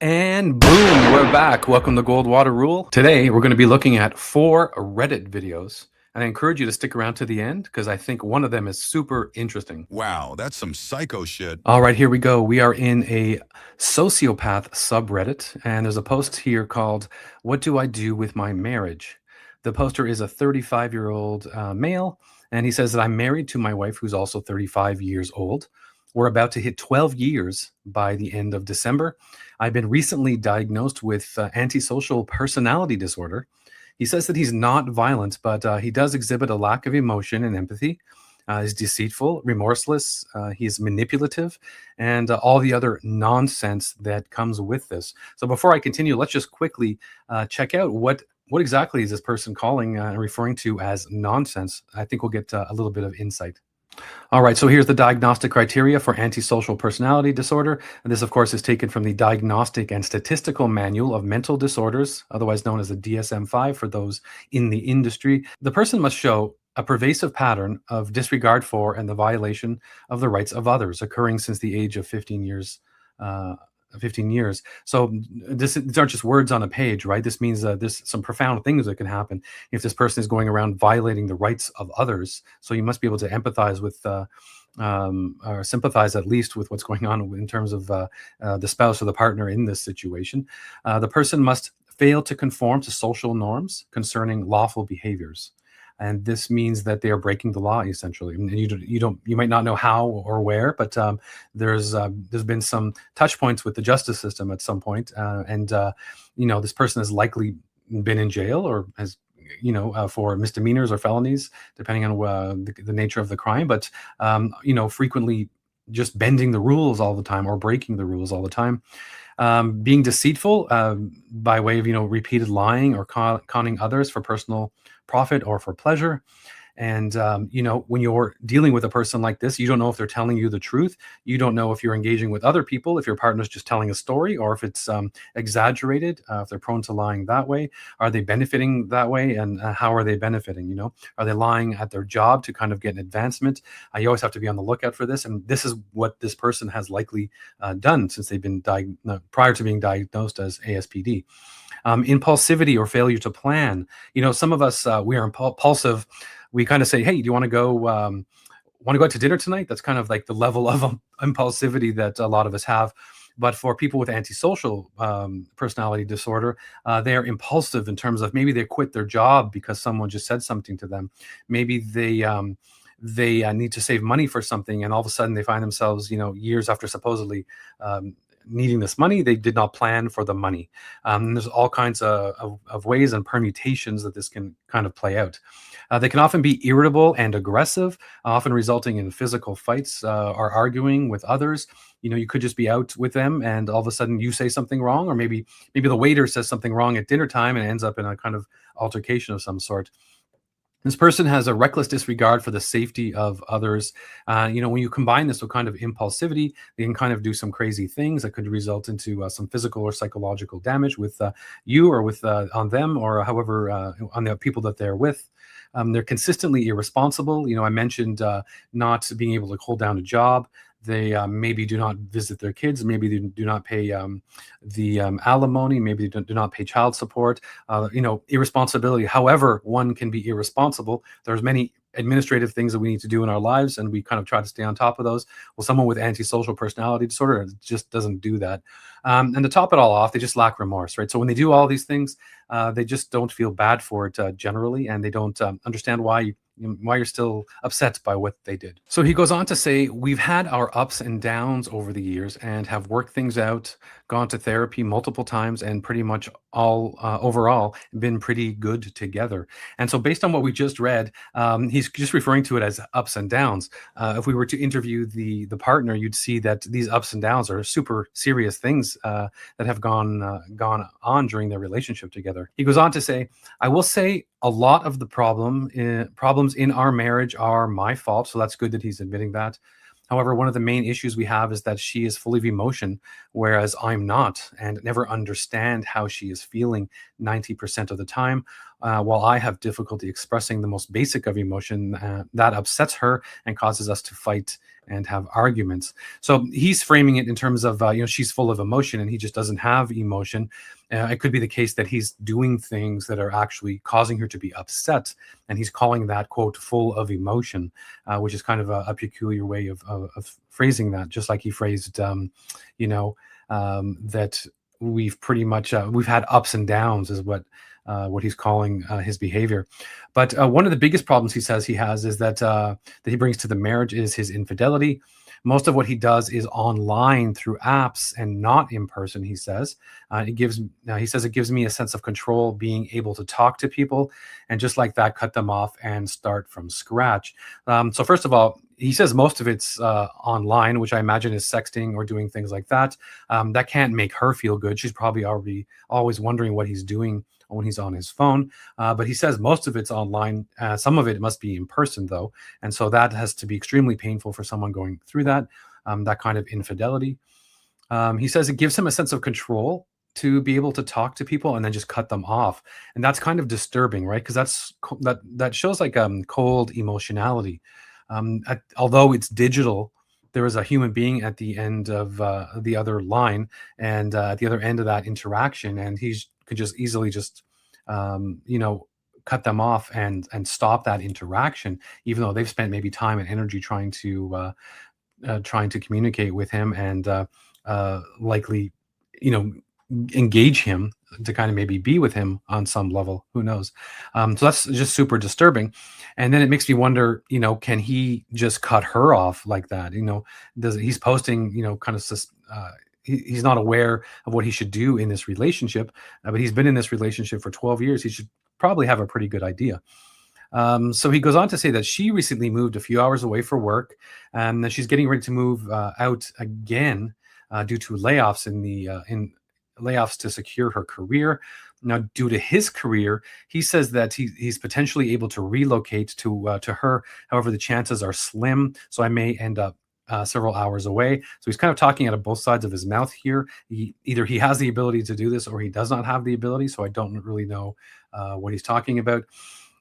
And boom, we're back. Welcome to Goldwater Rule. Today, we're going to be looking at 4 Reddit videos. And I encourage you to stick around to the end because I think one of them is super interesting. Wow, that's some psycho shit. All right, here we go. We are in a sociopath subreddit, and there's a post here called, "What Do I Do with My Marriage?" The poster is a 35-year-old male, and he says that I'm married to my wife, who's also 35 years old. We're about to hit 12 years by the end of December. I've been recently diagnosed with antisocial personality disorder. He says that he's not violent, but he does exhibit a lack of emotion and empathy. He's deceitful, remorseless, he's manipulative, and all the other nonsense that comes with this. So before I continue, let's just quickly check out what exactly is this person calling and referring to as nonsense. I think we'll get a little bit of insight. All right, so here's the diagnostic criteria for antisocial personality disorder. And this, of course, is taken from the Diagnostic and Statistical Manual of Mental Disorders, otherwise known as the DSM-5 for those in the industry. The person must show a pervasive pattern of disregard for and the violation of the rights of others occurring since the age of 15 years. 15 years. So these aren't just words on a page, right? This means there's some profound things that can happen if this person is going around violating the rights of others. So you must be able to empathize with or sympathize at least with what's going on in terms of the spouse or the partner in this situation. The person must fail to conform to social norms concerning lawful behaviors. And this means that they are breaking the law essentially. And you might not know how or where, but there's been some touch points with the justice system at some point, and this person has likely been in jail or has for misdemeanors or felonies, depending on the nature of the crime. But frequently just bending the rules all the time or breaking the rules all the time. Being deceitful by way of repeated lying or conning others for personal profit or for pleasure. And when you're dealing with a person like this, you don't know if they're telling you the truth. You don't know if you're engaging with other people, if your partner's just telling a story, or if it's exaggerated, if they're prone to lying that way. Are they benefiting that way? And how are they benefiting? Are they lying at their job to kind of get an advancement? You always have to be on the lookout for this. And this is what this person has likely done since they've been prior to being diagnosed as ASPD. Impulsivity or failure to plan. Some of us, we are impulsive. We kind of say, "Hey, do you want to go out to dinner tonight?" That's kind of like the level of impulsivity that a lot of us have. But for people with antisocial personality disorder, they are impulsive in terms of maybe they quit their job because someone just said something to them. Maybe they need to save money for something, and all of a sudden they find themselves, years after supposedly needing this money, they did not plan for the money. There's all kinds of ways and permutations that this can kind of play out. They can often be irritable and aggressive, often resulting in physical fights or arguing with others. You could just be out with them and all of a sudden you say something wrong, or maybe the waiter says something wrong at dinner time and ends up in a kind of altercation of some sort. This person has a reckless disregard for the safety of others. When you combine this with kind of impulsivity, they can kind of do some crazy things that could result into some physical or psychological damage with you or with on them, or however on the people that they're with. They're consistently irresponsible. I mentioned not being able to hold down a job. They maybe do not visit their kids. Maybe they do not pay the alimony. Maybe they do not pay child support. Irresponsibility. However, one can be irresponsible. There's many administrative things that we need to do in our lives, and we kind of try to stay on top of those. Well, someone with antisocial personality disorder just doesn't do that. And to top it all off, they just lack remorse, right? So when they do all these things, they just don't feel bad for it generally, and they don't understand why you're still upset by what they did. So he goes on to say, "We've had our ups and downs over the years and have worked things out, gone to therapy multiple times, and pretty much all overall been pretty good together." And so based on what we just read, he's just referring to it as ups and downs. If we were to interview the partner, you'd see that these ups and downs are super serious things that have gone on during their relationship together. He goes on to say, "I will say a lot of the problems in our marriage are my fault." So that's good that he's admitting that. However, one of the main issues we have is that she is full of emotion, whereas I'm not, and never understand how she is feeling 90% of the time. while I have difficulty expressing the most basic of emotion, that upsets her and causes us to fight and have arguments. So he's framing it in terms of, she's full of emotion and he just doesn't have emotion. It could be the case that he's doing things that are actually causing her to be upset, and he's calling that, quote, full of emotion, which is kind of a peculiar way of phrasing that, just like he phrased, that we've pretty much we've had ups and downs, is what he's calling his behavior. But one of the biggest problems he says he has is that he brings to the marriage is his infidelity. Most of what he does is online through apps and not in person. He says he says it gives me a sense of control, being able to talk to people, and just like that, cut them off and start from scratch. So first of all, he says most of it's online, which I imagine is sexting or doing things like that. That can't make her feel good. She's probably already always wondering what he's doing when he's on his phone. But he says most of it's online. Some of it must be in person, though. And so that has to be extremely painful for someone going through that kind of infidelity. He says it gives him a sense of control to be able to talk to people and then just cut them off. And that's kind of disturbing, right? Because that shows like cold emotionality. Although it's digital, there is a human being at the end of the other line, and at the other end of that interaction, and he could just easily just cut them off and stop that interaction, even though they've spent maybe time and energy trying to communicate with him and likely engage him to kind of maybe be with him on some level. Who knows? So that's just super disturbing. And then it makes me wonder, can he just cut her off like that? He's posting, kind of he's not aware of what he should do in this relationship, but he's been in this relationship for 12 years. He should probably have a pretty good idea. So he goes on to say that she recently moved a few hours away for work, and that she's getting ready to move out again due to layoffs in layoffs to secure her career. Now, due to his career, he says that he's potentially able to relocate to her. However, the chances are slim, so I may end up several hours away. So he's kind of talking out of both sides of his mouth here. Either he has the ability to do this or he does not have the ability. So I don't really know what he's talking about.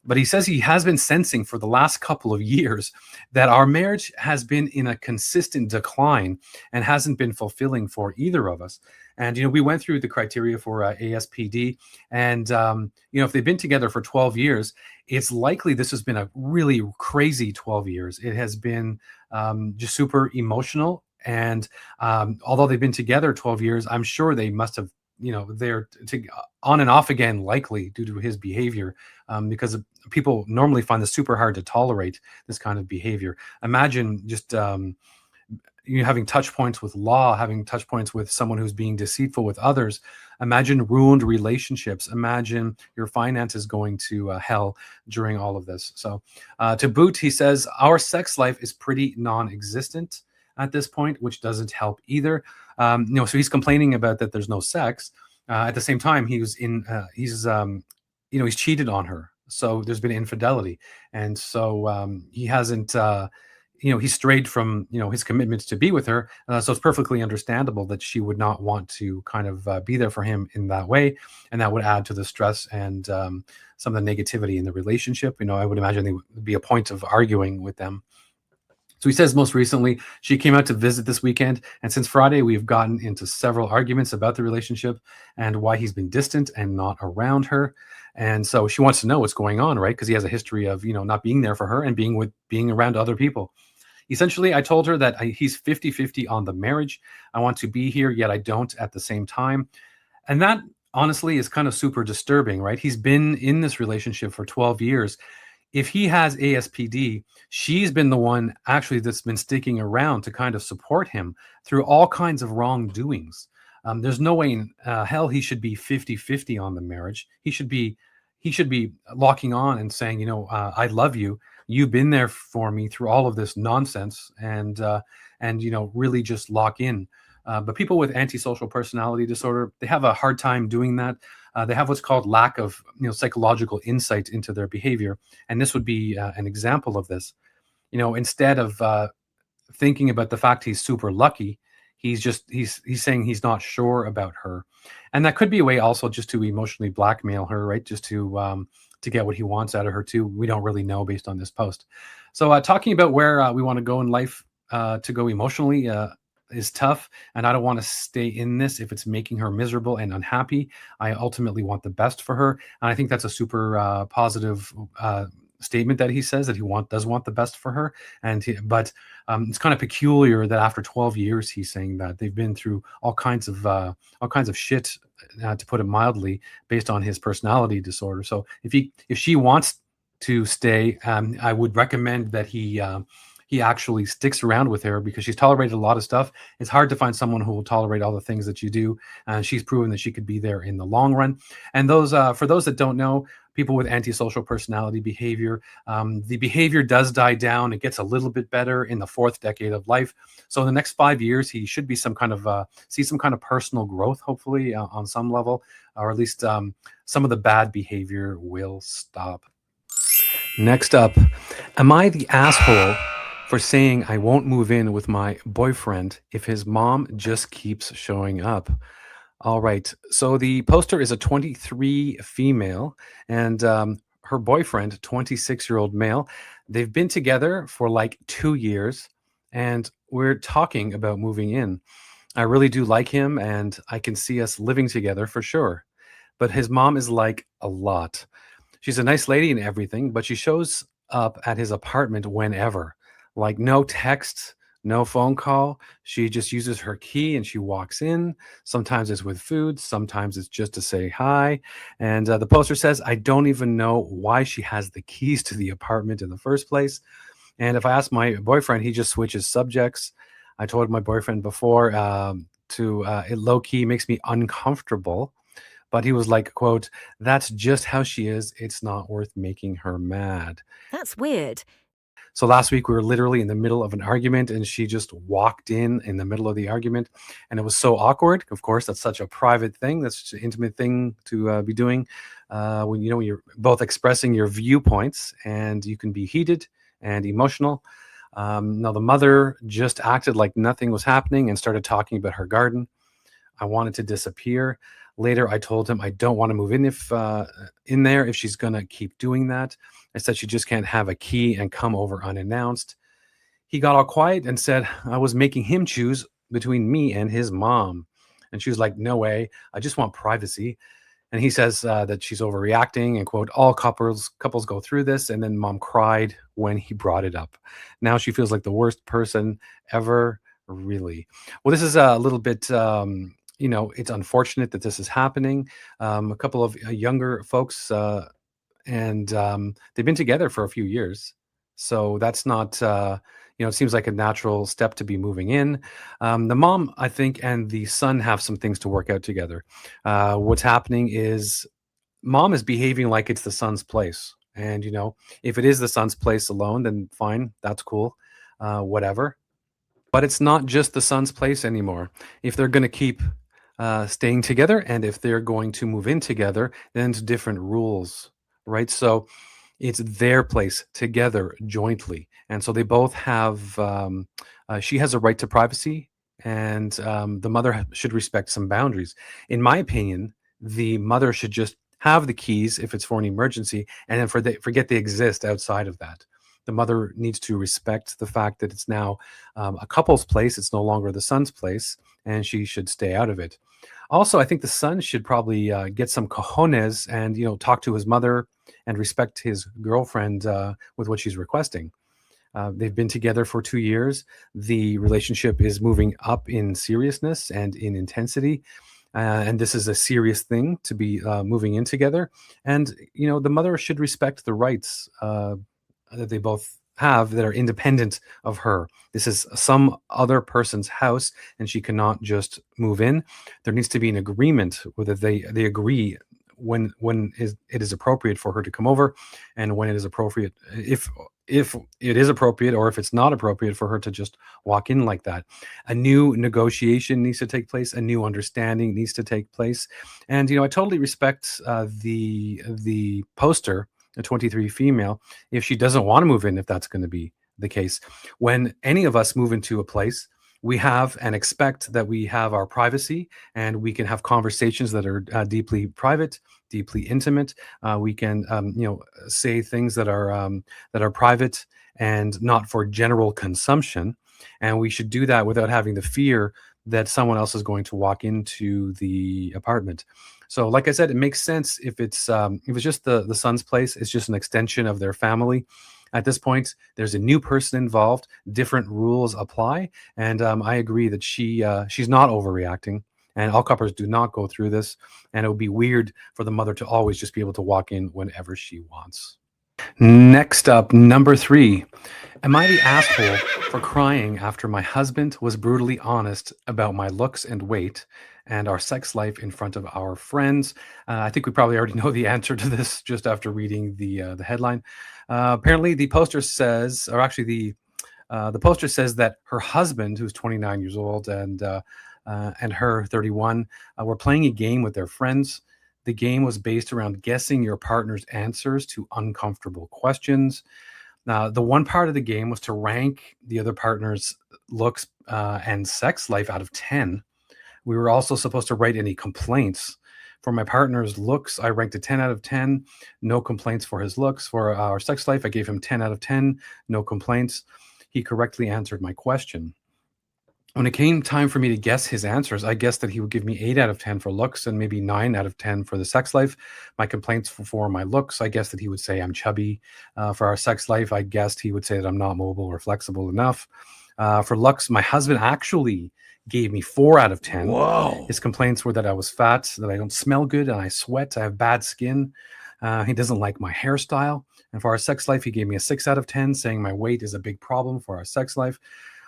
But he says he has been sensing for the last couple of years that our marriage has been in a consistent decline and hasn't been fulfilling for either of us. And, we went through the criteria for ASPD. And, if they've been together for 12 years, it's likely this has been a really crazy 12 years. It has been just super emotional. And although they've been together 12 years, I'm sure they must have, they're on and off again, likely due to his behavior, because people normally find this super hard to tolerate, this kind of behavior. Imagine just having touch points with law, having touch points with someone who's being deceitful with others. Imagine ruined relationships. Imagine your finances going to hell during all of this. So to boot, he says, our sex life is pretty non-existent at this point, which doesn't help either. So he's complaining about that there's no sex. At the same time, he's cheated on her. So there's been infidelity. And so he hasn't, he strayed from, his commitments to be with her. So it's perfectly understandable that she would not want to kind of be there for him in that way. And that would add to the stress and some of the negativity in the relationship. I would imagine there would be a point of arguing with them. So he says most recently, she came out to visit this weekend. And since Friday, we've gotten into several arguments about the relationship and why he's been distant and not around her. And so she wants to know what's going on, right? Because he has a history of, not being there for her and being around other people. Essentially, I told her that he's 50-50 on the marriage. I want to be here, yet I don't at the same time. And that honestly is kind of super disturbing, right? He's been in this relationship for 12 years. If he has ASPD, she's been the one actually that's been sticking around to kind of support him through all kinds of wrongdoings. There's no way in hell he should be 50-50 on the marriage. He should be locking on and saying, I love you. You've been there for me through all of this nonsense, and really just lock in. But people with antisocial personality disorder, they have a hard time doing that. They have what's called lack of psychological insight into their behavior, and this would be an example of this. Instead of thinking about the fact he's super lucky, he's saying he's not sure about her, and that could be a way also just to emotionally blackmail her, right? Just to to get what he wants out of her too. We don't really know based on this post. So talking about where we want to go in life to go emotionally is tough, and I don't want to stay in this if it's making her miserable and unhappy. I ultimately want the best for her, and I think that's a super positive statement that he says, that he does want the best for her. But it's kind of peculiar that after 12 years he's saying that they've been through all kinds of shit, to put it mildly, based on his personality disorder. So if she wants to stay, I would recommend that he actually sticks around with her, because she's tolerated a lot of stuff. It's hard to find someone who will tolerate all the things that you do, and she's proven that she could be there in the long run. And for those that don't know, people with antisocial personality behavior, the behavior does die down. It gets a little bit better in the fourth decade of life. So in the next 5 years, he should be see some kind of personal growth, hopefully, on some level, or at least some of the bad behavior will stop. Next up, am I the asshole for saying I won't move in with my boyfriend if his mom just keeps showing up? All right. So the poster is a 23 female, and her boyfriend, 26-year-old male. They've been together for like 2 years, and we're talking about moving in. I really do like him, and I can see us living together for sure. But his mom is like a lot. She's a nice lady and everything, but she shows up at his apartment whenever. Like, no text, no phone call. She just uses her key and she walks in. Sometimes it's with food, sometimes it's just to say hi. And the poster says, I don't even know why she has the keys to the apartment in the first place. And if I ask my boyfriend, he just switches subjects. I told my boyfriend before it low key makes me uncomfortable. But he was like, quote, that's just how she is. It's not worth making her mad. That's weird. So last week we were literally in the middle of an argument, and she just walked in the middle of the argument, and it was so awkward. Of course, that's such a private thing. That's such an intimate thing to be doing when you're both expressing your viewpoints, and you can be heated and emotional. Now the mother just acted like nothing was happening and started talking about her garden. I wanted to disappear. Later, I told him I don't want to move in there if she's gonna keep doing that. I said she just can't have a key and come over unannounced. He got all quiet and said I was making him choose between me and his mom. And she was like, no way, I just want privacy. And he says that she's overreacting and, quote, all couples go through this. And then mom cried when he brought it up. Now she feels like the worst person ever, really. Well, this is a little bit it's unfortunate that this is happening. A couple of younger folks, and they've been together for a few years. So that's not, it seems like a natural step to be moving in. The mom, I think, and the son have some things to work out together. What's happening is mom is behaving like it's the son's place. And, if it is the son's place alone, then fine, that's cool, whatever. But it's not just the son's place anymore. If they're going to keep staying together, and if they're going to move in together, then it's different rules, right? So it's their place together jointly. And so they both have, she has a right to privacy, and the mother should respect some boundaries. In my opinion, the mother should just have the keys if it's for an emergency, and then forget they exist outside of that. The mother needs to respect the fact that it's now a couple's place. It's no longer the son's place, and she should stay out of it. Also, I think the son should probably get some cojones and talk to his mother and respect his girlfriend with what she's requesting. They've been together for 2 years. The relationship is moving up in seriousness and in intensity. And this is a serious thing to be moving in together. And, the mother should respect the rights that they both have that are independent of her. This is some other person's house, and she cannot just move in. There needs to be an agreement whether they agree when it is appropriate for her to come over, and when it is appropriate, if it is appropriate, or if it's not appropriate for her to just walk in like that. A new negotiation needs to take place. A new understanding needs to take place. And I totally respect the poster, a 23 female, if she doesn't want to move in, if that's going to be the case. When any of us move into a place, we have and expect that we have our privacy, and we can have conversations that are deeply private, deeply intimate. We can, say things that are private and not for general consumption, and we should do that without having the fear that someone else is going to walk into the apartment. So, like I said, it makes sense if it's just the son's place. It's just an extension of their family. At this point, there's a new person involved. Different rules apply, and I agree that she's not overreacting. And all couples do not go through this, and it would be weird for the mother to always just be able to walk in whenever she wants. Next up, number three. Am I the asshole for crying after my husband was brutally honest about my looks and weight and our sex life in front of our friends? I think we probably already know the answer to this just after reading the headline. Apparently, the poster says, or actually, the poster says that her husband, who's 29 years old, and her 31, were playing a game with their friends. The game was based around guessing your partner's answers to uncomfortable questions. Now, the one part of the game was to rank the other partner's looks and sex life out of 10. We were also supposed to write any complaints. For my partner's looks, I ranked a 10 out of 10. No complaints for his looks. For our sex life, I gave him 10 out of 10. No complaints. He correctly answered my question. When it came time for me to guess his answers, I guessed that he would give me 8 out of 10 for looks and maybe 9 out of 10 for the sex life. My complaints for my looks, I guessed that he would say I'm chubby. For our sex life, I guessed he would say that I'm not mobile or flexible enough. For looks, my husband actually gave me 4 out of 10. Whoa. His complaints were that I was fat, that I don't smell good, and I sweat. I have bad skin. He doesn't like my hairstyle. And for our sex life, he gave me a 6 out of 10, saying my weight is a big problem for our sex life.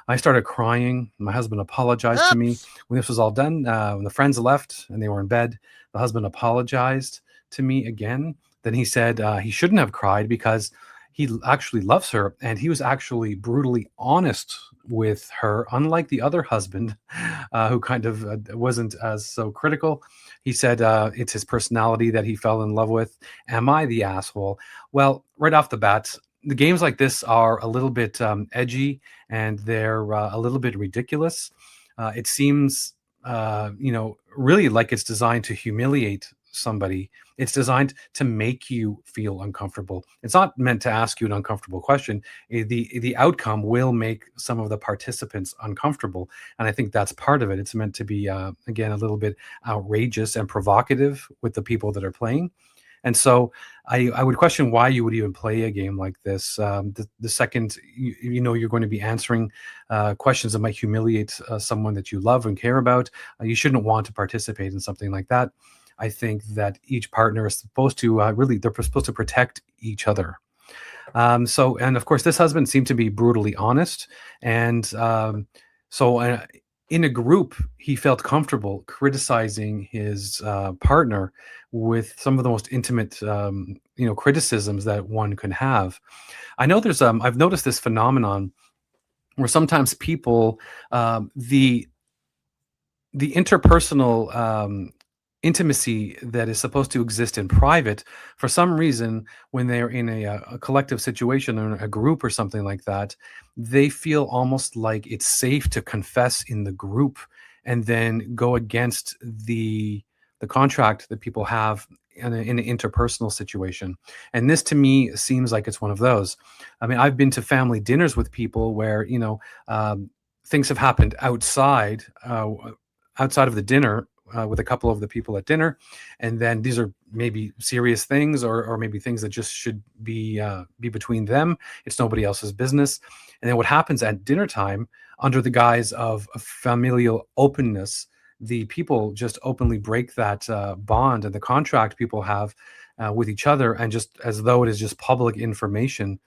I started crying. My husband apologized to me. When this was all done, when the friends left and they were in bed, the husband apologized to me again. Then he said he shouldn't have cried because he actually loves her, and he was actually brutally honest with her, unlike the other husband, who kind of wasn't as so critical. He said it's his personality that he fell in love with. Am I the asshole? Well, right off the bat, the games like this are a little bit edgy, and they're a little bit ridiculous. It seems, really like it's designed to humiliate somebody. It's designed to make you feel uncomfortable. It's not meant to ask you an uncomfortable question. The outcome will make some of the participants uncomfortable, and I think that's part of it. It's meant to be again a little bit outrageous and provocative with the people that are playing. And so I would question why you would even play a game like this. The second you're going to be answering questions that might humiliate someone that you love and care about, you shouldn't want to participate in something like that. I think that each partner is supposed to they're supposed to protect each other. And of course, this husband seemed to be brutally honest. And in a group, he felt comfortable criticizing his partner with some of the most intimate, criticisms that one can have. I know I've noticed this phenomenon where sometimes people, the interpersonal intimacy that is supposed to exist in private, for some reason, when they're in a collective situation or a group or something like that, they feel almost like it's safe to confess in the group and then go against the contract that people have in an interpersonal situation. And this to me seems like it's one of those. I mean, I've been to family dinners with people where things have happened outside of the dinner, with a couple of the people at dinner, and then these are maybe serious things, or maybe things that just should be between them. It's nobody else's business. And then what happens at dinner time, under the guise of familial openness, the people just openly break that bond and the contract people have with each other, and just as though it is just public information,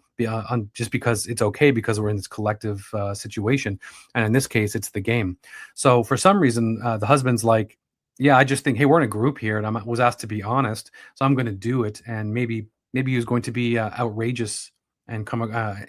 just because it's okay, because we're in this collective situation. And in this case, it's the game. So for some reason, the husband's like, yeah, I just think, hey, we're in a group here, and I was asked to be honest, so I'm going to do it. And maybe he was going to be outrageous and come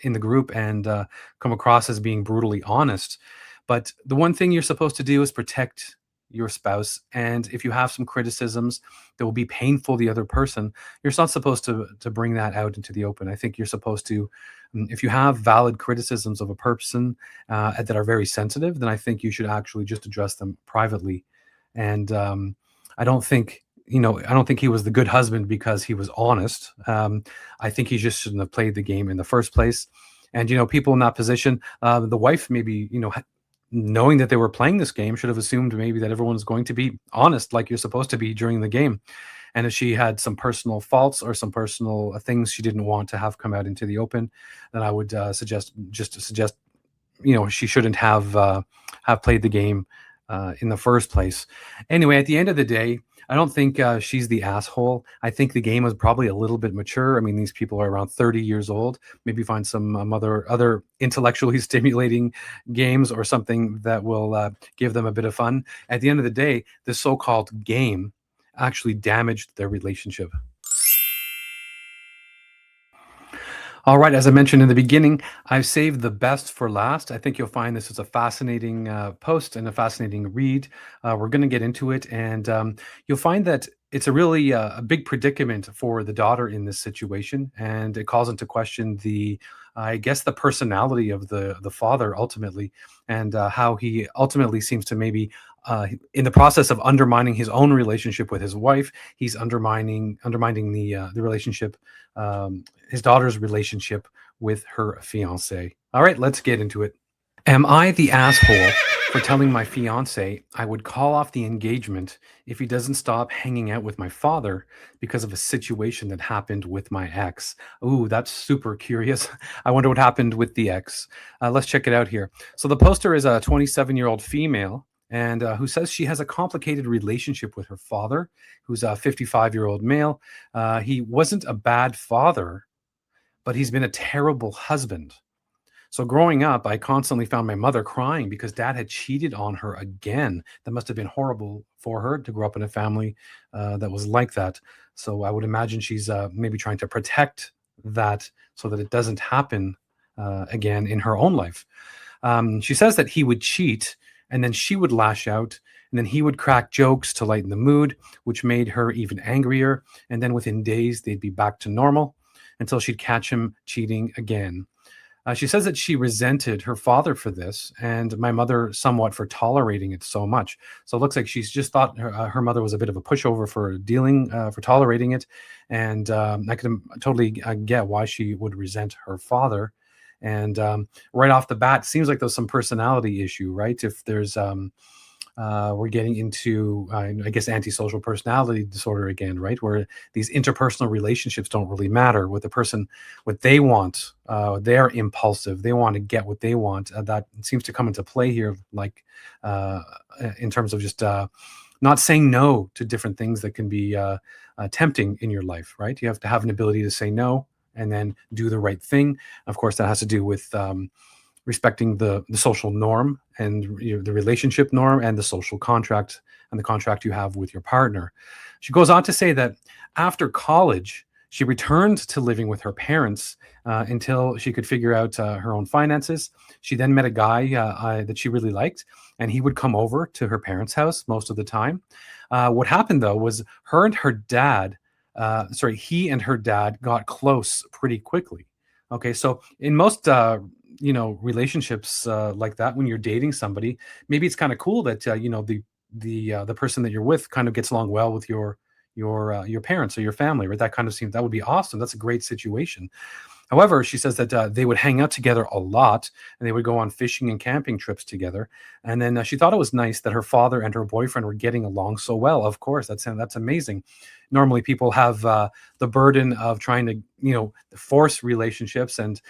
in the group and come across as being brutally honest. But the one thing you're supposed to do is protect your spouse. And if you have some criticisms that will be painful to the other person, you're not supposed to bring that out into the open. I think you're supposed to, if you have valid criticisms of a person that are very sensitive, then I think you should actually just address them privately. And I don't think I don't think he was the good husband because he was honest. I think he just shouldn't have played the game in the first place. And people in that position, the wife maybe knowing that they were playing this game should have assumed maybe that everyone's going to be honest like you're supposed to be during the game. And if she had some personal faults or some personal things she didn't want to have come out into the open, then I would suggest she shouldn't have played the game in the first place. Anyway, at the end of the day, I don't think she's the asshole. I think the game was probably a little bit mature. I mean, these people are around 30 years old. Maybe find some other intellectually stimulating games or something that will give them a bit of fun. At the end of the day, this so-called game actually damaged their relationship. All right, as I mentioned in the beginning, I've saved the best for last. I think you'll find this is a fascinating post and a fascinating read. We're going to get into it, and you'll find that it's a really a big predicament for the daughter in this situation, and it calls into question I guess, the personality of the father ultimately, and how he ultimately seems to maybe. In the process of undermining his own relationship with his wife, he's undermining the relationship, his daughter's relationship with her fiance. All right, let's get into it. Am I the asshole for telling my fiance I would call off the engagement if he doesn't stop hanging out with my father because of a situation that happened with my ex? Ooh, that's super curious. I wonder what happened with the ex. Let's check it out here. So the poster is a 27-year-old female and who says she has a complicated relationship with her father, who's a 55-year-old male. He wasn't a bad father, but he's been a terrible husband. So growing up, I constantly found my mother crying because dad had cheated on her again. That must have been horrible for her to grow up in a family that was like that. So I would imagine she's maybe trying to protect that so that it doesn't happen again in her own life. She says that he would cheat and then she would lash out. And then he would crack jokes to lighten the mood, which made her even angrier. And then within days, they'd be back to normal until she'd catch him cheating again. She says that she resented her father for this and my mother somewhat for tolerating it so much. So it looks like she's just thought her mother was a bit of a pushover for tolerating it. And I can totally get why she would resent her father. And right off the bat, seems like there's some personality issue, right? If there's we're getting into, I guess, antisocial personality disorder again, right? Where these interpersonal relationships don't really matter. With the person, what they want, they're impulsive. They want to get what they want. That seems to come into play here, like in terms of just not saying no to different things that can be tempting in your life, right? You have to have an ability to say no and then do the right thing. Of course, that has to do with respecting the social norm and the relationship norm and the social contract and the contract you have with your partner. She goes on to say that after college, she returned to living with her parents until she could figure out her own finances. She then met a guy that she really liked, and he would come over to her parents' house most of the time. What happened, though, was he and her dad got close pretty quickly. Okay, so in most relationships like that, when you're dating somebody, maybe it's kind of cool that the person that you're with kind of gets along well with your parents or your family, right? That would be awesome. That's a great situation. However, she says that they would hang out together a lot and they would go on fishing and camping trips together. And then she thought it was nice that her father and her boyfriend were getting along so well. Of course, that's amazing. Normally, people have the burden of trying to force relationships, and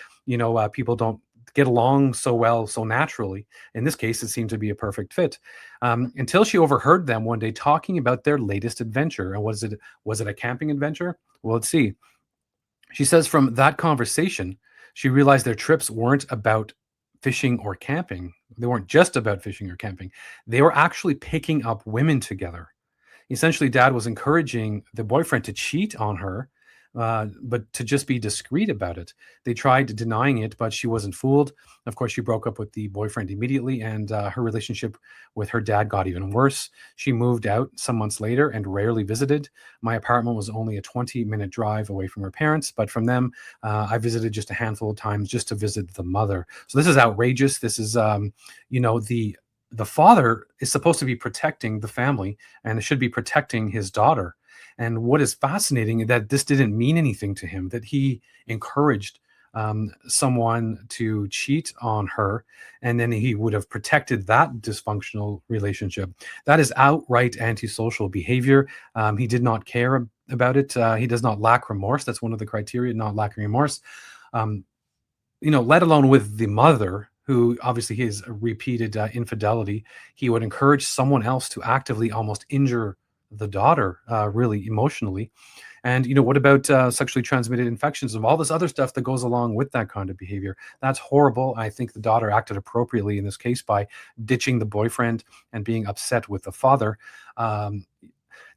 people don't get along so well so naturally. In this case, it seemed to be a perfect fit until she overheard them one day talking about their latest adventure. And was it a camping adventure? Well, let's see. She says from that conversation, she realized their trips weren't about fishing or camping. They weren't just about fishing or camping. They were actually picking up women together. Essentially, dad was encouraging the boyfriend to cheat on her, but to just be discreet about it. They tried denying it, but she wasn't fooled. Of course, she broke up with the boyfriend immediately, and her relationship with her dad got even worse. She moved out some months later and rarely visited. My apartment was only a 20-minute drive away from her parents, but from them, I visited just a handful of times just to visit the mother. So this is outrageous. This is, the father is supposed to be protecting the family and should be protecting his daughter. And what is fascinating is that this didn't mean anything to him, that he encouraged someone to cheat on her, and then he would have protected that dysfunctional relationship. That is outright antisocial behavior. He did not care about it. He does not lack remorse. That's one of the criteria, not lacking remorse. Um, Let alone with the mother, who obviously his repeated infidelity, he would encourage someone else to actively almost injure the daughter, really emotionally. And what about sexually transmitted infections and all this other stuff that goes along with that kind of behavior? That's horrible. I think the daughter acted appropriately in this case by ditching the boyfriend and being upset with the father. Um,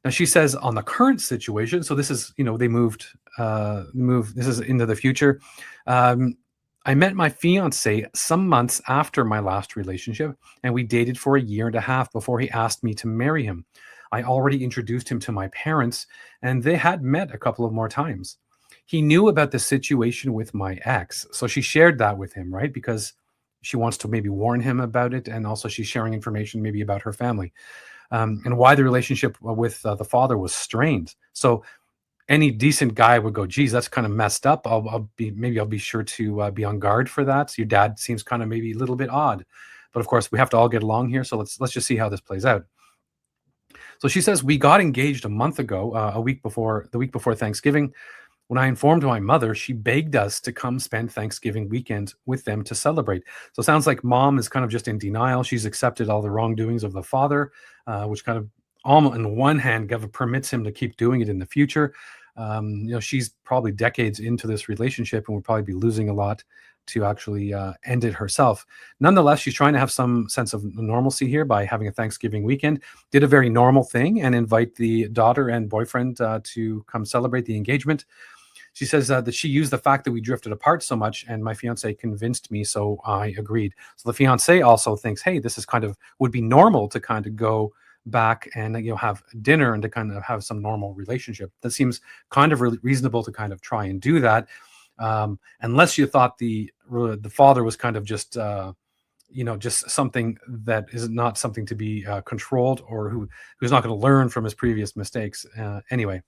Now she says on the current situation, so this is, they moved. This is into the future. Um, I met my fiance some months after my last relationship, and we dated for a year and a half before he asked me to marry him. I already introduced him to my parents, and they had met a couple of more times. He knew about the situation with my ex, so she shared that with him, right? Because she wants to maybe warn him about it, and also she's sharing information maybe about her family, and why the relationship with the father was strained. So any decent guy would go, geez, that's kind of messed up. I'll be sure to be on guard for that. So your dad seems kind of maybe a little bit odd, but of course we have to all get along here. So let's just see how this plays out. So she says we got engaged a month ago, the week before Thanksgiving. When I informed my mother, she begged us to come spend Thanksgiving weekend with them to celebrate. So it sounds like mom is kind of just in denial. She's accepted all the wrongdoings of the father, which kind of, almost on one hand, permits him to keep doing it in the future. She's probably decades into this relationship and would probably be losing a lot to actually end it herself. Nonetheless, she's trying to have some sense of normalcy here by having a Thanksgiving weekend. Did a very normal thing and invite the daughter and boyfriend to come celebrate the engagement. She says that she used the fact that we drifted apart so much, and my fiance convinced me, so I agreed. So the fiance also thinks, hey, this is would be normal to kind of go back and have dinner and to kind of have some normal relationship. That seems kind of reasonable to kind of try and do that, unless you thought the father was kind of just just something that is not something to be controlled, or who's not going to learn from his previous mistakes. Anyway,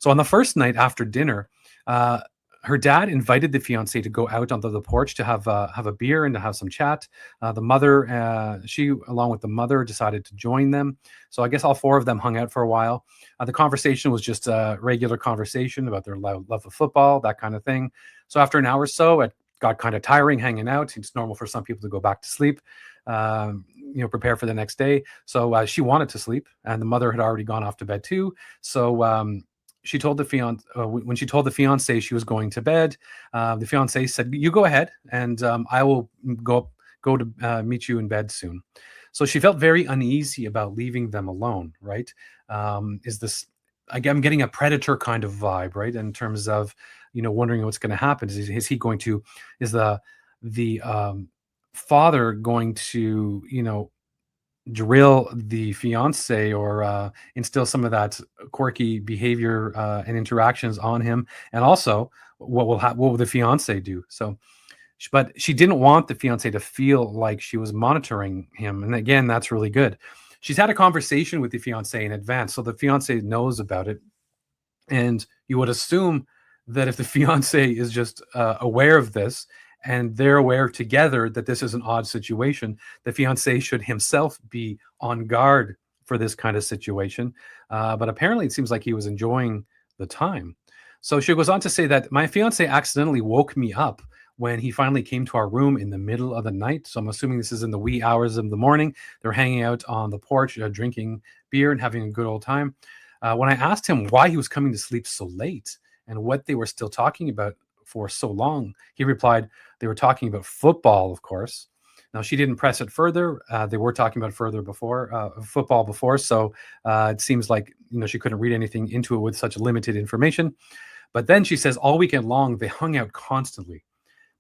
so on the first night after dinner, uh, her dad invited the fiance to go out onto the porch to have a beer and to have some chat. The mother, she along with the mother, decided to join them. So I guess all four of them hung out for a while. The conversation was just a regular conversation about their love of football, that kind of thing. So after an hour or so, it got kind of tiring hanging out. It's normal for some people to go back to sleep, prepare for the next day. So she wanted to sleep, and the mother had already gone off to bed too. So she told the fiance when she told the fiance she was going to bed. The fiance said, "You go ahead, and I will go to meet you in bed soon." So she felt very uneasy about leaving them alone. Right? Is this? I'm getting a predator kind of vibe, right? In terms of wondering what's going to happen. Is he going to? Is the father going to drill the fiance, or instill some of that quirky behavior and interactions on him? And also, what will the fiance do? So, but she didn't want the fiance to feel like she was monitoring him, and again, that's really good. She's had a conversation with the fiance in advance, so the fiance knows about it. And you would assume that if the fiance is just aware of this, and they're aware together that this is an odd situation, the fiance should himself be on guard for this kind of situation. But apparently, it seems like he was enjoying the time. So she goes on to say that my fiance accidentally woke me up when he finally came to our room in the middle of the night. So I'm assuming this is in the wee hours of the morning. They're hanging out on the porch, drinking beer and having a good old time. When I asked him why he was coming to sleep so late and what they were still talking about for so long, he replied they were talking about football, of course. Now, she didn't press it further. They were talking about football before, so it seems like she couldn't read anything into it with such limited information. But then she says all weekend long they hung out constantly.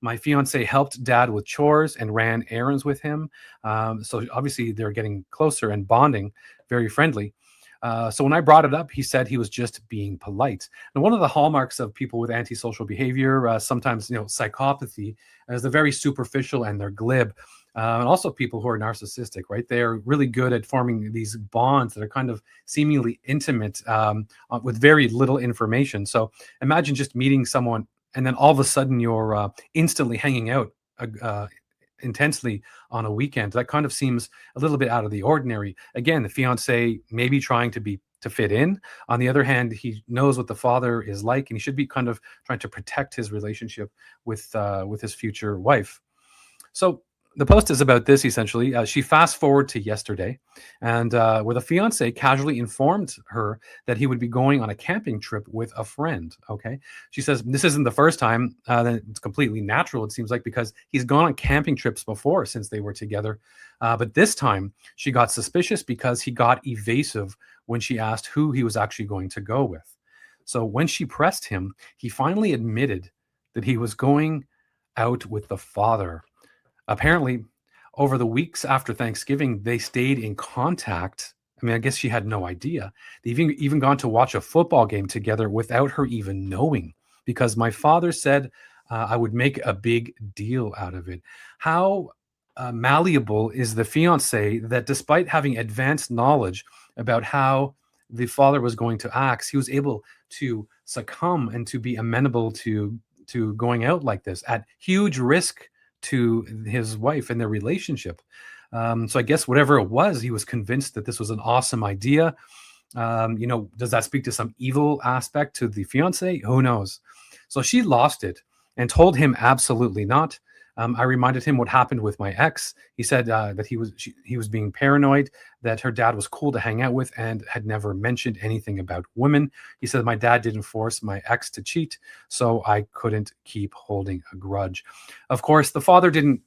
My fiance helped dad with chores and ran errands with him. So obviously they're getting closer and bonding, very friendly. So when I brought it up, he said he was just being polite. And one of the hallmarks of people with antisocial behavior, sometimes psychopathy, is they're very superficial and they're glib. And also people who are narcissistic, right? They are really good at forming these bonds that are kind of seemingly intimate, with very little information. So imagine just meeting someone and then all of a sudden you're instantly hanging out intensely on a weekend. That kind of seems a little bit out of the ordinary. Again, the fiance maybe trying to fit in. On the other hand, he knows what the father is like, and he should be kind of trying to protect his relationship with his future wife. So the post is about this essentially. She fast forward to yesterday, and where the fiance casually informed her that he would be going on a camping trip with a friend. Okay, she says this isn't the first time. That it's completely natural. It seems like because he's gone on camping trips before since they were together, but this time she got suspicious because he got evasive when she asked who he was actually going to go with. So when she pressed him, he finally admitted that he was going out with the father. Apparently, over the weeks after Thanksgiving, they stayed in contact. I mean, I guess she had no idea. They've even gone to watch a football game together without her even knowing, because my father said I would make a big deal out of it. How malleable is the fiance that, despite having advanced knowledge about how the father was going to act, he was able to succumb and to be amenable to going out like this at huge risk to his wife and their relationship. So I guess whatever it was, he was convinced that this was an awesome idea. Does that speak to some evil aspect to the fiance? Who knows? So she lost it and told him absolutely not. I reminded him what happened with my ex. He said that he was being paranoid, that her dad was cool to hang out with and had never mentioned anything about women. He said my dad didn't force my ex to cheat, so I couldn't keep holding a grudge. Of course, the father didn't,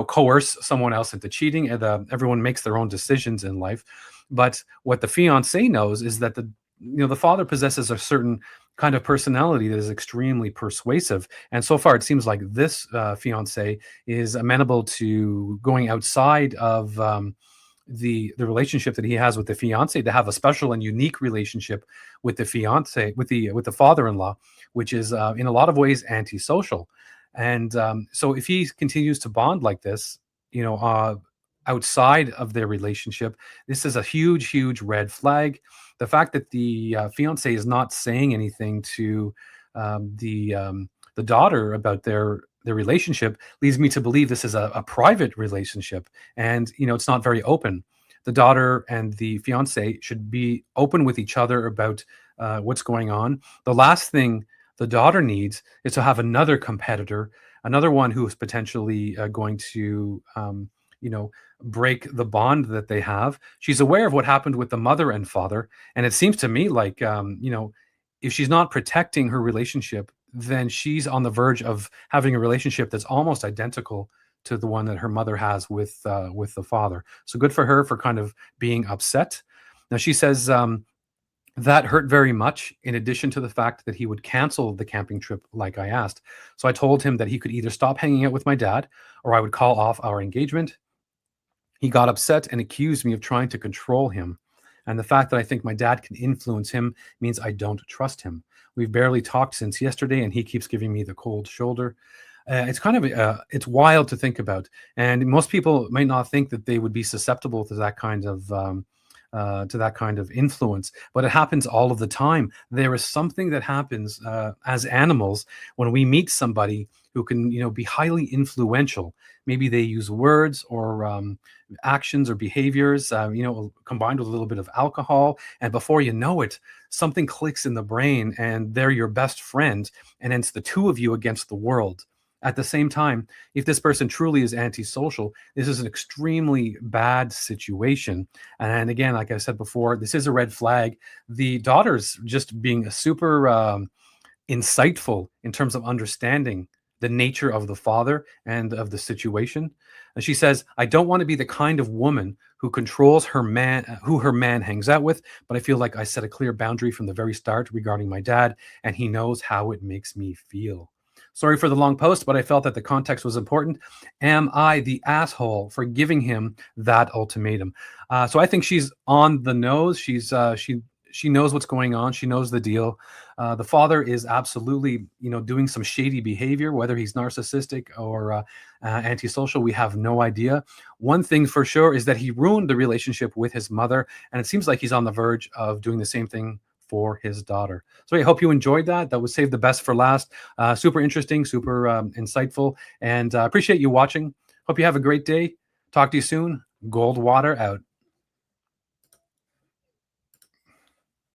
coerce someone else into cheating. And everyone makes their own decisions in life. But what the fiance knows is that the father possesses a certain kind of personality that is extremely persuasive. And so far, it seems like this fiance is amenable to going outside of the relationship that he has with the fiance, to have a special and unique relationship with the fiance, with the father-in-law, which is in a lot of ways antisocial. And so if he continues to bond like this, outside of their relationship, this is a huge, huge red flag. The fact that the fiance is not saying anything to the daughter about their relationship leads me to believe this is a private relationship, and it's not very open. The daughter and the fiance should be open with each other about what's going on. The last thing the daughter needs is to have another competitor, another one who is potentially going to break the bond that they have. She's aware of what happened with the mother and father, and it seems to me like if she's not protecting her relationship, then she's on the verge of having a relationship that's almost identical to the one that her mother has with the father. So good for her for kind of being upset. Now she says that hurt very much, in addition to the fact that he would cancel the camping trip like I asked. So I told him that he could either stop hanging out with my dad or I would call off our engagement. He got upset and accused me of trying to control him. And the fact that I think my dad can influence him means I don't trust him. We've barely talked since yesterday, and he keeps giving me the cold shoulder. It's kind of it's wild to think about, and most people might not think that they would be susceptible to that kind of influence, but it happens all of the time. There is something that happens as animals when we meet somebody who can, be highly influential. Maybe they use words or actions or behaviors, combined with a little bit of alcohol, and before you know it, something clicks in the brain, and they're your best friend, and it's the two of you against the world. At the same time, if this person truly is antisocial, this is an extremely bad situation. And again, like I said before, this is a red flag. The daughter's just being super insightful in terms of understanding the nature of the father and of the situation. And she says, I don't want to be the kind of woman who controls who her man hangs out with, but I feel like I set a clear boundary from the very start regarding my dad, and he knows how it makes me feel. Sorry for the long post, but I felt that the context was important. Am I the asshole for giving him that ultimatum? So I think she's on the nose. She she knows what's going on. She knows the deal. The father is absolutely, doing some shady behavior, whether he's narcissistic or antisocial. We have no idea. One thing for sure is that he ruined the relationship with his mother, and it seems like he's on the verge of doing the same thing for his daughter. So I hope you enjoyed that. That was saved the best for last. Super interesting, super insightful, and appreciate you watching. Hope you have a great day. Talk to you soon. Goldwater out.